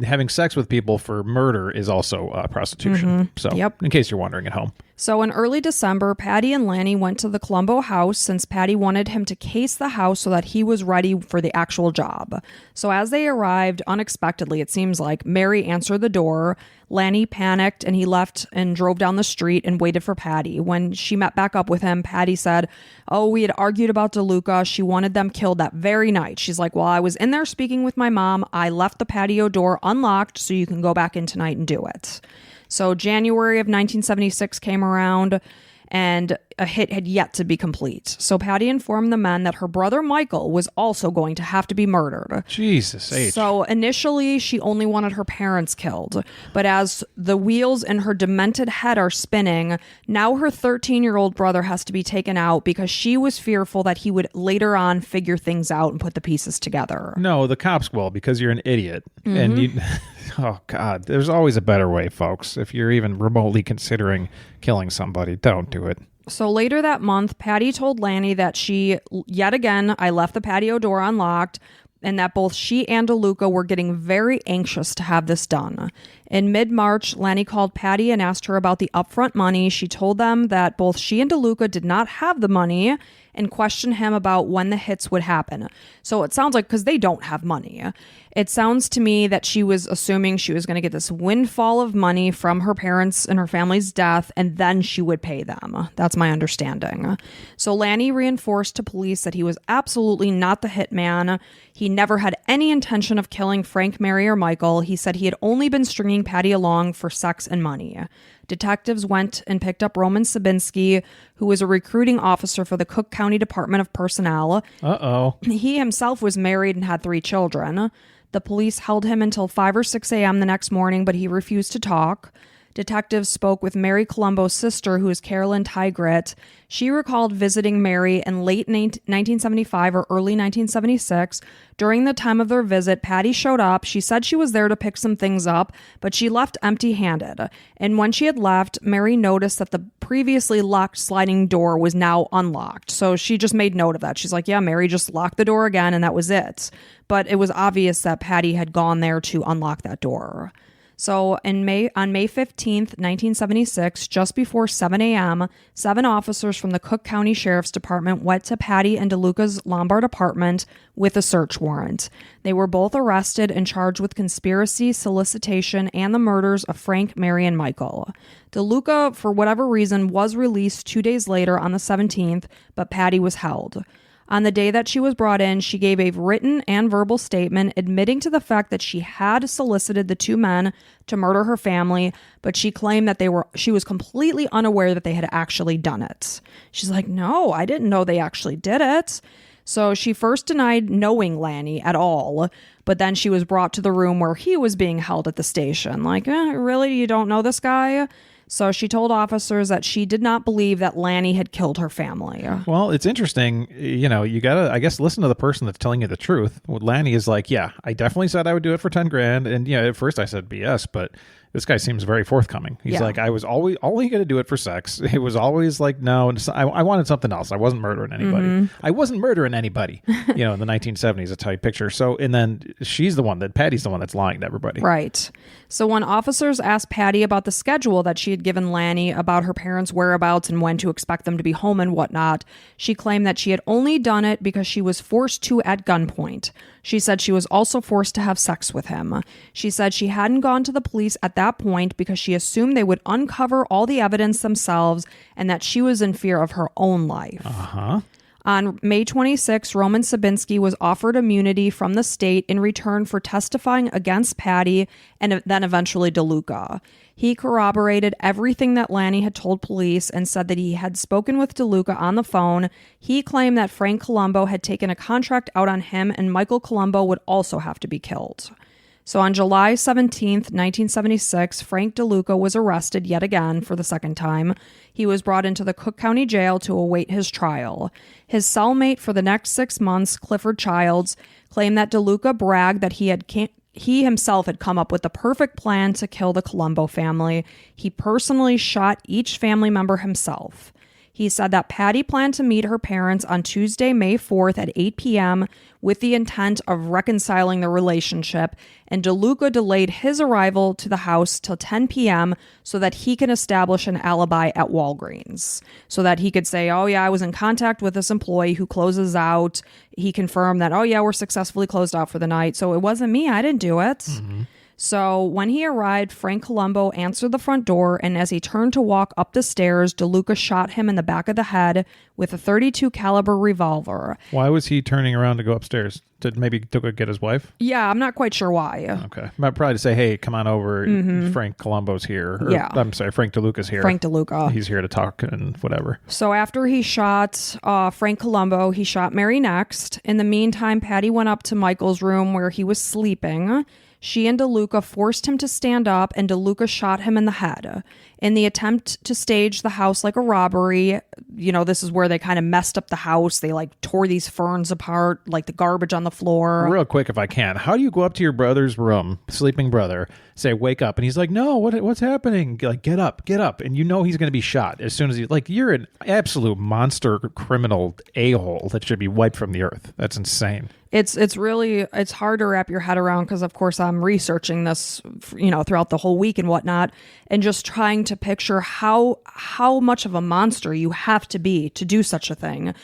having sex with people for murder is also prostitution. So in case you're wondering at home. So in early December, Patty and Lanny went to the Columbo house since Patty wanted him to case the house so that he was ready for the actual job. So as they arrived, unexpectedly, it seems like, Mary answered the door. Lanny panicked and he left and drove down the street and waited for Patty. When she met back up with him, Patty said, "Oh, we had argued about DeLuca. She wanted them killed that very night." She's like, "Well, I was in there speaking with my mom. I left the patio door unlocked so you can go back in tonight and do it." So January of 1976 came around and a hit had yet to be complete. So Patty informed the men that her brother Michael was also going to have to be murdered. Jesus H. So initially, she only wanted her parents killed. But as the wheels in her demented head are spinning, now her 13-year-old brother has to be taken out because she was fearful that he would later on figure things out and put the pieces together. No, the cops will because you're an idiot. And you... Oh, God. There's always a better way, folks. If you're even remotely considering killing somebody, don't do it. So later that month, Patty told Lanny that yet again, I left the patio door unlocked, and that both she and DeLuca were getting very anxious to have this done. In mid-March, Lanny called Patty and asked her about the upfront money. She told them that both she and DeLuca did not have the money and questioned him about when the hits would happen. So it sounds like, because they don't have money, it sounds to me that she was assuming she was going to get this windfall of money from her parents and her family's death, and then she would pay them. That's my understanding. So Lanny reinforced to police that he was absolutely not the hitman. He never had any intention of killing Frank, Mary, or Michael. He said he had only been stringing Patty along for sex and money. Detectives went and picked up Roman Sabinski, who was a recruiting officer for the Cook County Department of Personnel. Uh-oh. He himself was married and had 3 children. The police held him until 5 or 6 a.m. the next morning, but he refused to talk. Detectives spoke with Mary Columbo's sister, who is Carolyn Tigrit. She recalled visiting Mary in late 1975 or early 1976. During the time of their visit, Patty showed up. She said she was there to pick some things up, but she left empty-handed. And when she had left, Mary noticed that the previously locked sliding door was now unlocked. So she just made note of that. She's like, yeah, Mary just locked the door again, and that was it. But it was obvious that Patty had gone there to unlock that door. So on May 15th, 1976, just before 7 a.m., 7 officers from the Cook County Sheriff's Department went to Patty and DeLuca's Lombard apartment with a search warrant. They were both arrested and charged with conspiracy, solicitation, and the murders of Frank, Mary, and Michael. DeLuca, for whatever reason, was released 2 days later on the 17th, but Patty was held. On the day that she was brought in, she gave a written and verbal statement admitting to the fact that she had solicited the 2 men to murder her family, but she claimed that she was completely unaware that they had actually done it. She's like, no, I didn't know they actually did it. So she first denied knowing Lanny at all, but then she was brought to the room where he was being held at the station. Like, really? You don't know this guy? So she told officers that she did not believe that Lanny had killed her family. Well, it's interesting. You know, you got to, I guess, listen to the person that's telling you the truth. Lanny is like, yeah, I definitely said I would do it for 10 grand. And, at first I said BS, but This guy seems very forthcoming. He's Yeah. like, I was always only going to do it for sex. It was always like, no, I wanted something else. I wasn't murdering anybody. I wasn't murdering anybody. In the 1970s, that's how you picture. So, and then Patty's the one that's lying to everybody. Right. So when officers asked Patty about the schedule that she had given Lanny about her parents' whereabouts and when to expect them to be home and whatnot, she claimed that she had only done it because she was forced to at gunpoint. She said she was also forced to have sex with him. She said she hadn't gone to the police at that point because she assumed they would uncover all the evidence themselves and that she was in fear of her own life. Uh-huh. On May 26, Roman Sabinski was offered immunity from the state in return for testifying against Patty and then eventually DeLuca. He corroborated everything that Lanny had told police and said that he had spoken with DeLuca on the phone. He claimed that Frank Columbo had taken a contract out on him and Michael Columbo would also have to be killed. So on July 17th, 1976, Frank DeLuca was arrested yet again for the second time. He was brought into the Cook County Jail to await his trial. His cellmate for the next 6 months, Clifford Childs, claimed that DeLuca bragged that he himself had come up with the perfect plan to kill the Columbo family. He personally shot each family member himself. He said that Patty planned to meet her parents on Tuesday, May 4th at 8 p.m. with the intent of reconciling the relationship, and DeLuca delayed his arrival to the house till 10 p.m. so that he can establish an alibi at Walgreens, so that he could say, oh yeah, I was in contact with this employee who closes out. He confirmed that, oh yeah, we're successfully closed out for the night, so it wasn't me, I didn't do it. Mm-hmm. So when he arrived, Frank Columbo answered the front door, and as he turned to walk up the stairs, DeLuca shot him in the back of the head with a .32 caliber revolver. Why was he turning around to go upstairs? To maybe to go get his wife? Yeah, I'm not quite sure why. Okay. Probably to say, hey, come on over. Frank Columbo's here. Or, yeah. I'm sorry, Frank DeLuca's here. Frank DeLuca. He's here to talk and whatever. So after he shot Frank Columbo, he shot Mary next. In the meantime, Patty went up to Michael's room where he was sleeping. She and DeLuca forced him to stand up, and DeLuca shot him in the head. In the attempt to stage the house like a robbery, this is where they kind of messed up the house. They tore these ferns apart, like the garbage on the floor. Real quick, if I can, how do you go up to your brother's room, sleeping brother, say, wake up, and he's like, no, what's happening? Like, get up. And he's going to be shot as soon as you're an absolute monster criminal a-hole that should be wiped from the earth. That's insane. It's hard to wrap your head around because, of course, I'm researching this, throughout the whole week and whatnot, and just trying to picture how much of a monster you have to be to do such a thing.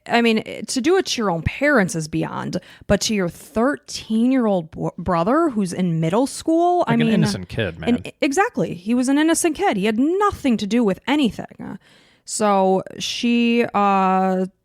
I mean, to do it to your own parents is beyond, but to your 13-year-old brother who's in middle school, an innocent kid, man. Exactly. He was an innocent kid. He had nothing to do with anything. So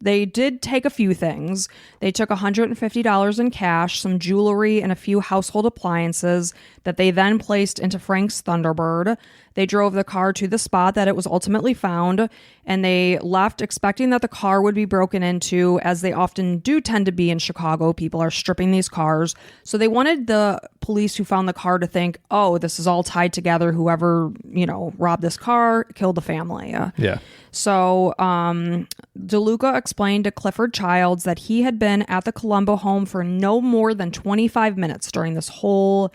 they did take a few things. They took $150 in cash, some jewelry, and a few household appliances that they then placed into Frank's Thunderbird. They drove the car to the spot that it was ultimately found, and they left expecting that the car would be broken into, as they often do tend to be in Chicago. People are stripping these cars. So they wanted the police who found the car to think, oh, this is all tied together. Whoever, robbed this car killed the family. Yeah. So DeLuca explained to Clifford Childs that he had been at the Columbo home for no more than 25 minutes during this whole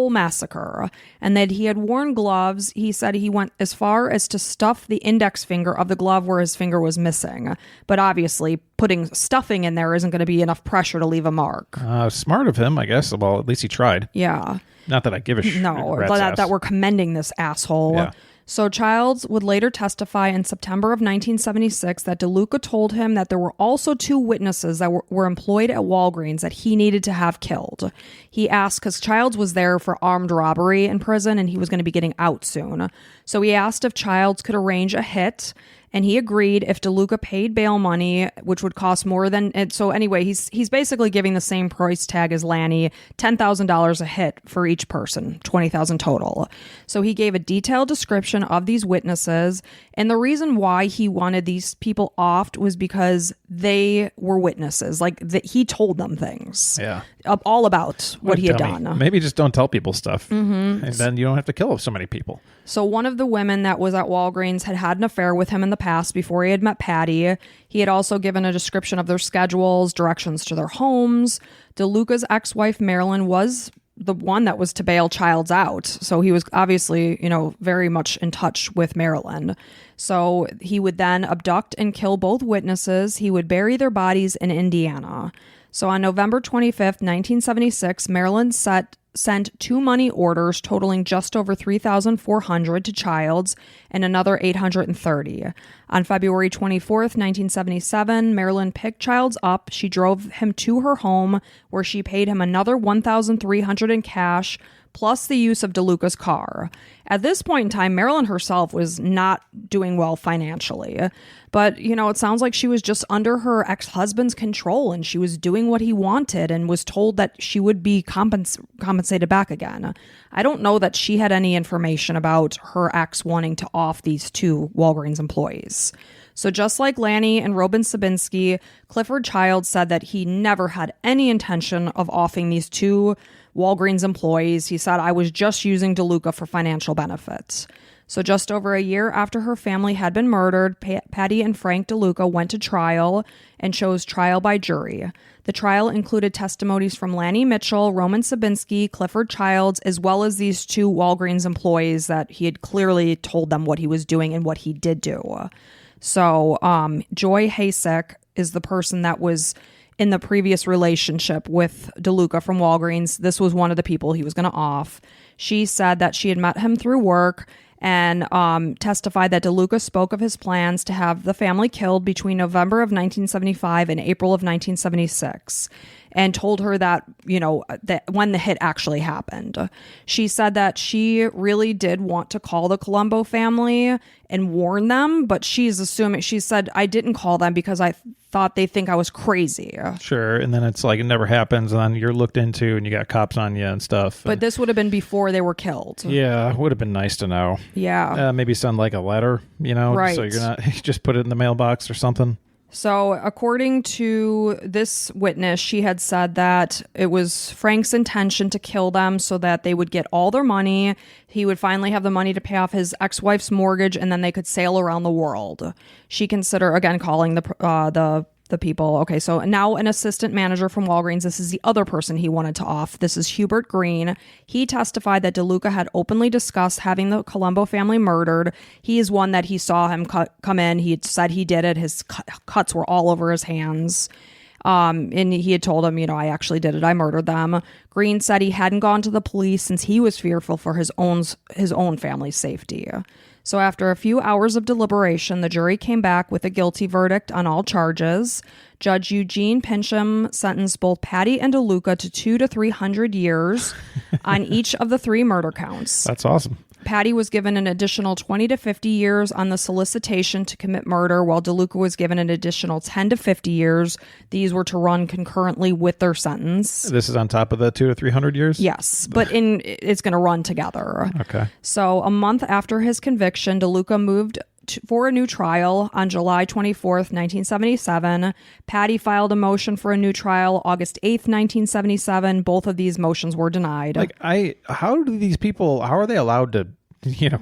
massacre, and that he had worn gloves. He said he went as far as to stuff the index finger of the glove where his finger was missing. But obviously, putting stuffing in there isn't going to be enough pressure to leave a mark. Smart of him, I guess. Well, at least he tried. Yeah. Not that I give a shit. No, that we're commending this asshole. Yeah. So Childs would later testify in September of 1976 that DeLuca told him that there were also two witnesses that were employed at Walgreens that he needed to have killed. He asked, because Childs was there for armed robbery in prison and he was going to be getting out soon. So he asked if Childs could arrange a hit, and he agreed if DeLuca paid bail money, which would cost more than it. So anyway, he's basically giving the same price tag as Lanny, $10,000 a hit for each person, $20,000 total. So he gave a detailed description of these witnesses, and the reason why he wanted these people offed was because they were witnesses. He told them things. Yeah. All about what he had done. Maybe just don't tell people stuff, and then you don't have to kill so many people. So one of the women that was at Walgreens had an affair with him in the past before he had met Patty. He had also given a description of their schedules, directions to their homes. DeLuca's ex-wife, Marilyn, was the one that was to bail Childs out. So he was obviously, very much in touch with Marilyn. So he would then abduct and kill both witnesses. He would bury their bodies in Indiana. So on November 25th, 1976, Marilyn sent 2 money orders totaling just over $3,400 to Childs and another $830. On February 24th, 1977, Marilyn picked Childs up. She drove him to her home, where she paid him another $1,300 in cash, plus the use of DeLuca's car. At this point in time, Marilyn herself was not doing well financially. But, it sounds like she was just under her ex-husband's control, and she was doing what he wanted and was told that she would be compensated back again. I don't know that she had any information about her ex wanting to off these 2 Walgreens employees. So just like Lanny and Robin Sabinski, Clifford Childs said that he never had any intention of offing these 2 Walgreens employees. He said, "I was just using DeLuca for financial benefits." So just over a year after her family had been murdered, Patty and Frank DeLuca went to trial and chose trial by jury. The trial included testimonies from Lanny Mitchell, Roman Sabinski, Clifford Childs, as well as these 2 Walgreens employees that he had clearly told them what he was doing and what he did do. So Joy Hasek is the person that was in the previous relationship with DeLuca from Walgreens. This was one of the people he was going to off. She said that she had met him through work and testified that DeLuca spoke of his plans to have the family killed between November of 1975 and April of 1976, and told her that, that when the hit actually happened. She said that she really did want to call the Columbo family and warn them, but she said, "I didn't call them because I thought they think I was crazy." Sure. And then it's like it never happens, and then you're looked into and you got cops on you and stuff. But this would have been before they were killed. Yeah, it would have been nice to know. Yeah. Maybe send like a letter, Right. so you're not just put it in the mailbox or something. So according to this witness, she had said that it was Frank's intention to kill them so that they would get all their money. He would finally have the money to pay off his ex-wife's mortgage, and then they could sail around the world. She considered, again, calling the people. Okay, so now an assistant manager from Walgreens. This is the other person he wanted to off. This is Hubert Green. He testified that DeLuca had openly discussed having the Columbo family murdered. He is one that he saw him come in. He had said he did it. His cuts were all over his hands. And he had told him, "I actually did it. I murdered them." Green said he hadn't gone to the police since he was fearful for his own family's safety. So after a few hours of deliberation, the jury came back with a guilty verdict on all charges. Judge Eugene Pincham sentenced both Patty and DeLuca to 200 to 300 years on each of the 3 murder counts. That's awesome. Patty was given an additional 20 to 50 years on the solicitation to commit murder, while DeLuca was given an additional 10 to 50 years. These were to run concurrently with their sentence. This is on top of the 200 to 300 years? Yes, but it's going to run together. Okay. So a month after his conviction, DeLuca moved for a new trial on July 24th, 1977. Patty filed a motion for a new trial August 8th, 1977. Both of these motions were denied. How are they allowed to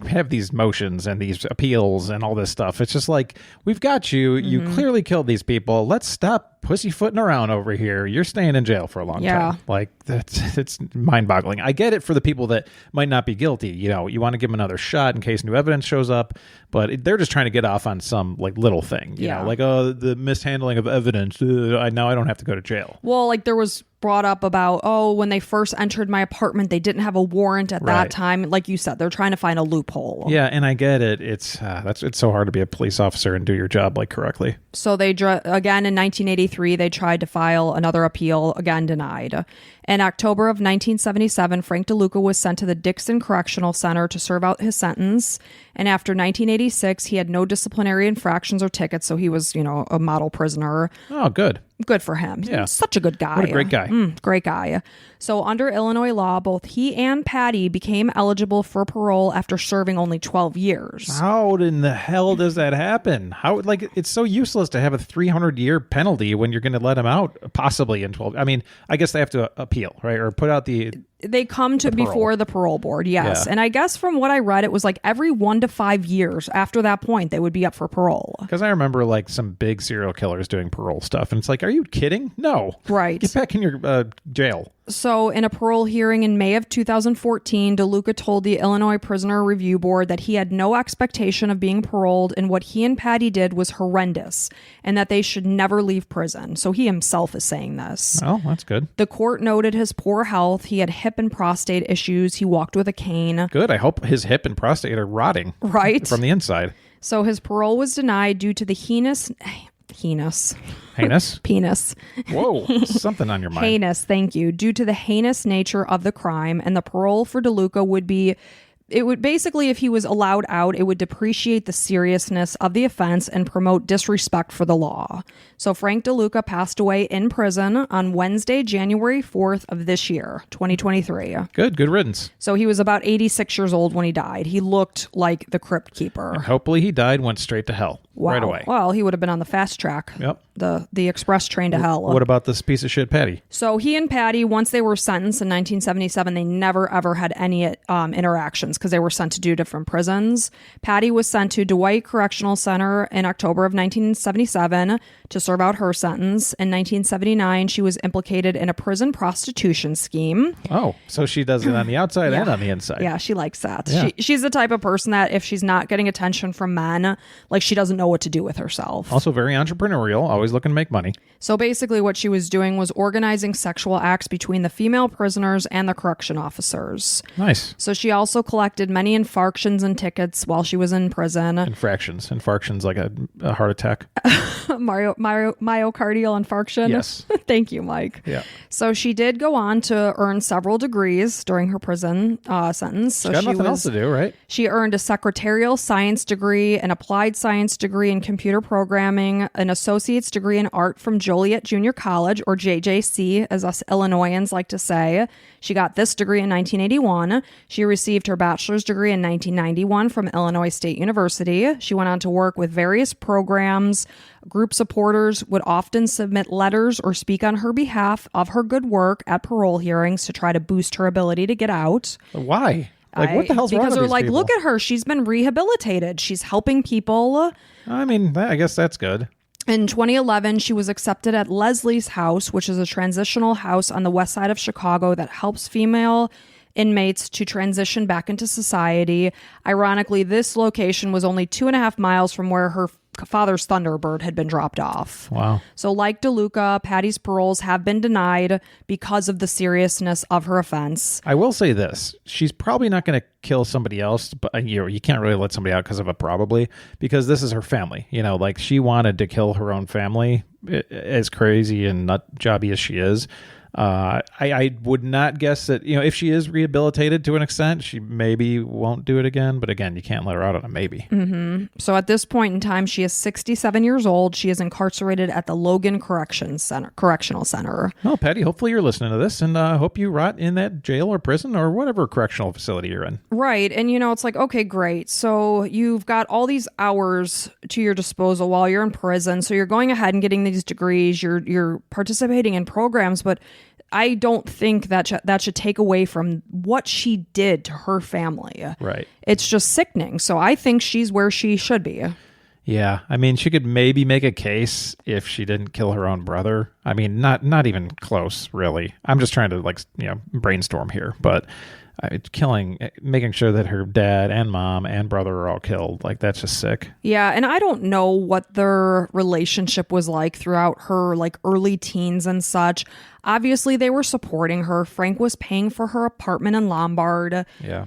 have these motions and these appeals and all this stuff? It's just like, we've got you. You clearly killed these people. Let's stop pussyfooting around over here. You're staying in jail for a long time. Like, it's mind-boggling. I get it for the people that might not be guilty. You want to give them another shot in case new evidence shows up, but they're just trying to get off on some little thing. You know, the mishandling of evidence. Now I don't have to go to jail. Well, there was brought up about, when they first entered my apartment, they didn't have a warrant at that time. Like you said, they're trying to find a loophole. Yeah, and I get it. It's so hard to be a police officer and do your job correctly. So they again in 1983 they tried to file another appeal, again denied. In October of 1977, Frank DeLuca was sent to the Dixon Correctional Center to serve out his sentence. And after 1986, he had no disciplinary infractions or tickets, so he was, a model prisoner. Oh, good. Good for him. Yeah. He's such a good guy. What a great guy. Great guy. So under Illinois law, both he and Patty became eligible for parole after serving only 12 years. How in the hell does that happen? How, it's so useless to have a 300-year penalty when you're going to let him out possibly in 12. I mean, I guess they have to appeal, right? Or put out they come to before the parole board, yes. Yeah. And I guess from what I read, it was every 1 to 5 years after that point, they would be up for parole. Because I remember some big serial killers doing parole stuff. And it's are you kidding? No. Right. Get back in your jail. So in a parole hearing in May of 2014, DeLuca told the Illinois Prisoner Review Board that he had no expectation of being paroled and what he and Patty did was horrendous and that they should never leave prison. So he himself is saying this. Oh, that's good. The court noted his poor health. He had hip and prostate issues. He walked with a cane. Good. I hope his hip and prostate are rotting. Right. From the inside. So his parole was denied due to the heinous. Heinous? Penis. Whoa, something on your mind. Heinous, thank you. Due to the heinous nature of the crime, and the parole for DeLuca would be, it would basically, if he was allowed out, it would depreciate the seriousness of the offense and promote disrespect for the law. So Frank DeLuca passed away in prison on Wednesday, January 4th of this year, 2023. Good riddance. So he was about 86 years old when he died. He looked like the Crypt Keeper. And hopefully he died, went straight to hell. Wow. Right away. Well, he would have been on the fast track. Yep. The express train to hell. What about this piece of shit Patty? So he and Patty, once they were sentenced in 1977, they never ever had any interactions because they were sent to 2 different prisons. Patty was sent to Dwight Correctional Center in October of 1977 to serve out her sentence. In 1979, she was implicated in a prison prostitution scheme. Oh, so she does it on the outside and on the inside. Yeah, she likes that. Yeah. She's the type of person that if she's not getting attention from men, like she doesn't know what to do with herself. Also very entrepreneurial, always looking to make money. So basically what she was doing was organizing sexual acts between the female prisoners and the correction officers. Nice. So she also collected many infarctions and tickets while she was in prison. Infarctions like a heart attack. Myocardial infarction. Yes. Thank you, Mike. Yeah. So she did go on to earn several degrees during her prison sentence. So Got nothing else to do, right? She earned a secretarial science degree, an applied science degree in computer programming, an associate's degree in art from Joliet Junior College, or JJC, as us Illinoisans like to say. She got this degree in 1981. She received her bachelor's degree in 1991 from Illinois State University. She went on to work with various programs. Group supporters would often submit letters or speak on her behalf of her good work at parole hearings to try to boost her ability to get out. Why? Like, what the hell's wrong with Because they're these like, people? look at her. She's been rehabilitated. She's helping people. I mean, I guess that's good. In 2011, she was accepted at Leslie's House, which is a transitional house on the west side of Chicago that helps female inmates to transition back into society. Ironically, this location was only 2.5 miles from where her father's Thunderbird had been dropped off. Wow. So like DeLuca, Patty's paroles have been denied because of the seriousness of her offense. I will say this. She's probably not going to kill somebody else, but you can't really let somebody out because of a probably, because this is her family. Like she wanted to kill her own family, as crazy and nut jobby as she is. I would not guess that, if she is rehabilitated to an extent, she maybe won't do it again. But again, you can't let her out on a maybe. Mm-hmm. So at this point in time, she is 67 years old. She is incarcerated at the Logan Correctional Center. Well, Patty, hopefully you're listening to this, and hope you rot in that jail or prison or whatever correctional facility you're in. Right. And, it's like, okay, great. So you've got all these hours to your disposal while you're in prison. So you're going ahead and getting these degrees. You're participating in programs, but I don't think that should take away from what she did to her family. Right. It's just sickening. So I think she's where she should be. Yeah. I mean, she could maybe make a case if she didn't kill her own brother. I mean, not even close, really. I'm just trying to brainstorm here, but making sure that her dad and mom and brother are all killed, that's just sick. Yeah, and I don't know what their relationship was like throughout her early teens and such. Obviously, they were supporting her. Frank was paying for her apartment in Lombard. Yeah.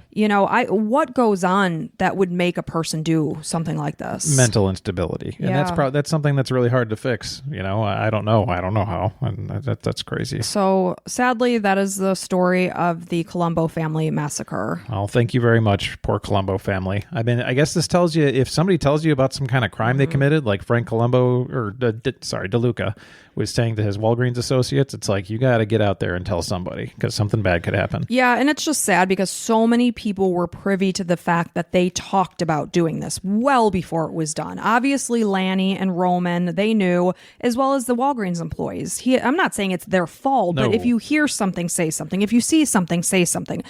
What goes on that would make a person do something like this? Mental instability. And Yeah. that's something that's really hard to fix. I don't know how. And that's crazy. So sadly, that is the story of the Columbo family massacre. Well, thank you very much, poor Columbo family. I guess this tells you, if somebody tells you about some kind of crime they committed, like Frank Columbo, or DeLuca, was saying to his Walgreens associates, it's like, you got to get out there and tell somebody, because something bad could happen. Yeah, and it's just sad because so many people were privy to the fact that they talked about doing this well before it was done. Obviously, Lanny and Roman, they knew, as well as the Walgreens employees. I'm not saying it's their fault, but No. if you hear something, say something. If you see something, say something.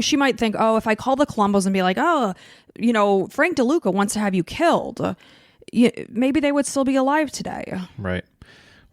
She might think, oh, if I call the Columbos and be like, oh, Frank DeLuca wants to have you killed, maybe they would still be alive today. Right.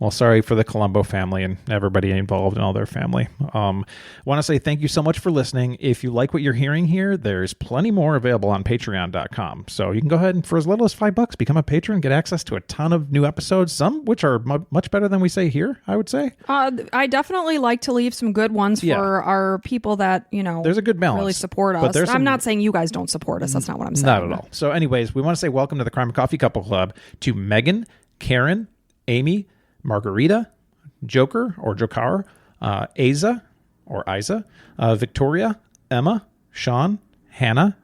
Well, sorry for the Columbo family and everybody involved and all their family. Want to say thank you so much for listening. If you like what you're hearing here, there's plenty more available on patreon.com. So you can go ahead and for as little as $5, become a patron, get access to a ton of new episodes, some which are much better than we say here, I would say. I definitely like to leave some good ones for our people that, there's a good balance. Really support us. I'm not saying you guys don't support us. That's not what I'm saying. Not at all. So anyways, we want to say welcome to the Crime and Coffee Couple Club to Megan, Karen, Amy, Margarita, Joker or Jokar, Aza or Isa, Victoria, Emma, Sean, Hannah,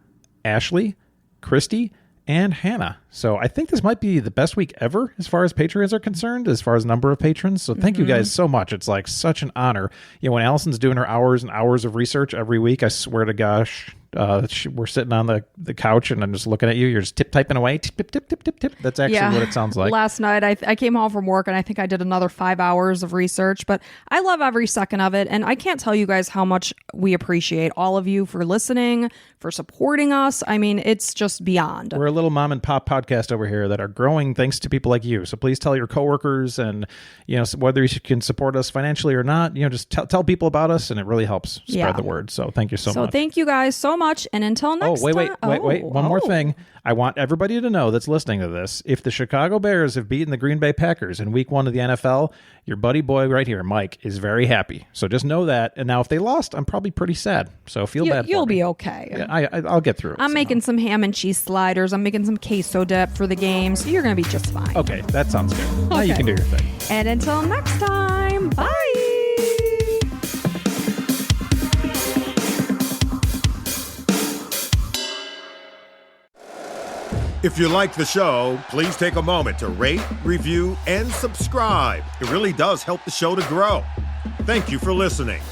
Ashley, Christy, and Hannah. So I think this might be the best week ever as far as patrons are concerned, as far as number of patrons. So thank you guys so much. It's like such an honor. When Allison's doing her hours and hours of research every week, I swear to gosh, we're sitting on the couch and I'm just looking at you. You're just typing away. Tip, tip, tip, tip, tip. That's actually what it sounds like. Last night, I came home from work and I think I did another 5 hours of research, but I love every second of it. And I can't tell you guys how much we appreciate all of you for listening, for supporting us. I mean, it's just beyond. We're a little mom and pop podcast over here that are growing thanks to people like you. So please tell your coworkers and, whether you can support us financially or not, just tell people about us and it really helps spread the word. So thank you so much. So thank you guys so much. And until next time. Wait. One more thing. I want everybody to know that's listening to this. If the Chicago Bears have beaten the Green Bay Packers in week 1 of the NFL, your buddy boy right here, Mike, is very happy. So just know that. And now if they lost, I'm probably pretty sad. So feel bad for You'll me. be okay. Yeah, I'll get through it. I'm making some ham and cheese sliders. I'm making some queso dip for the game. So you're going to be just fine. Okay, that sounds good. Now you can do your thing. And until next time, bye. If you like the show, please take a moment to rate, review, and subscribe. It really does help the show to grow. Thank you for listening.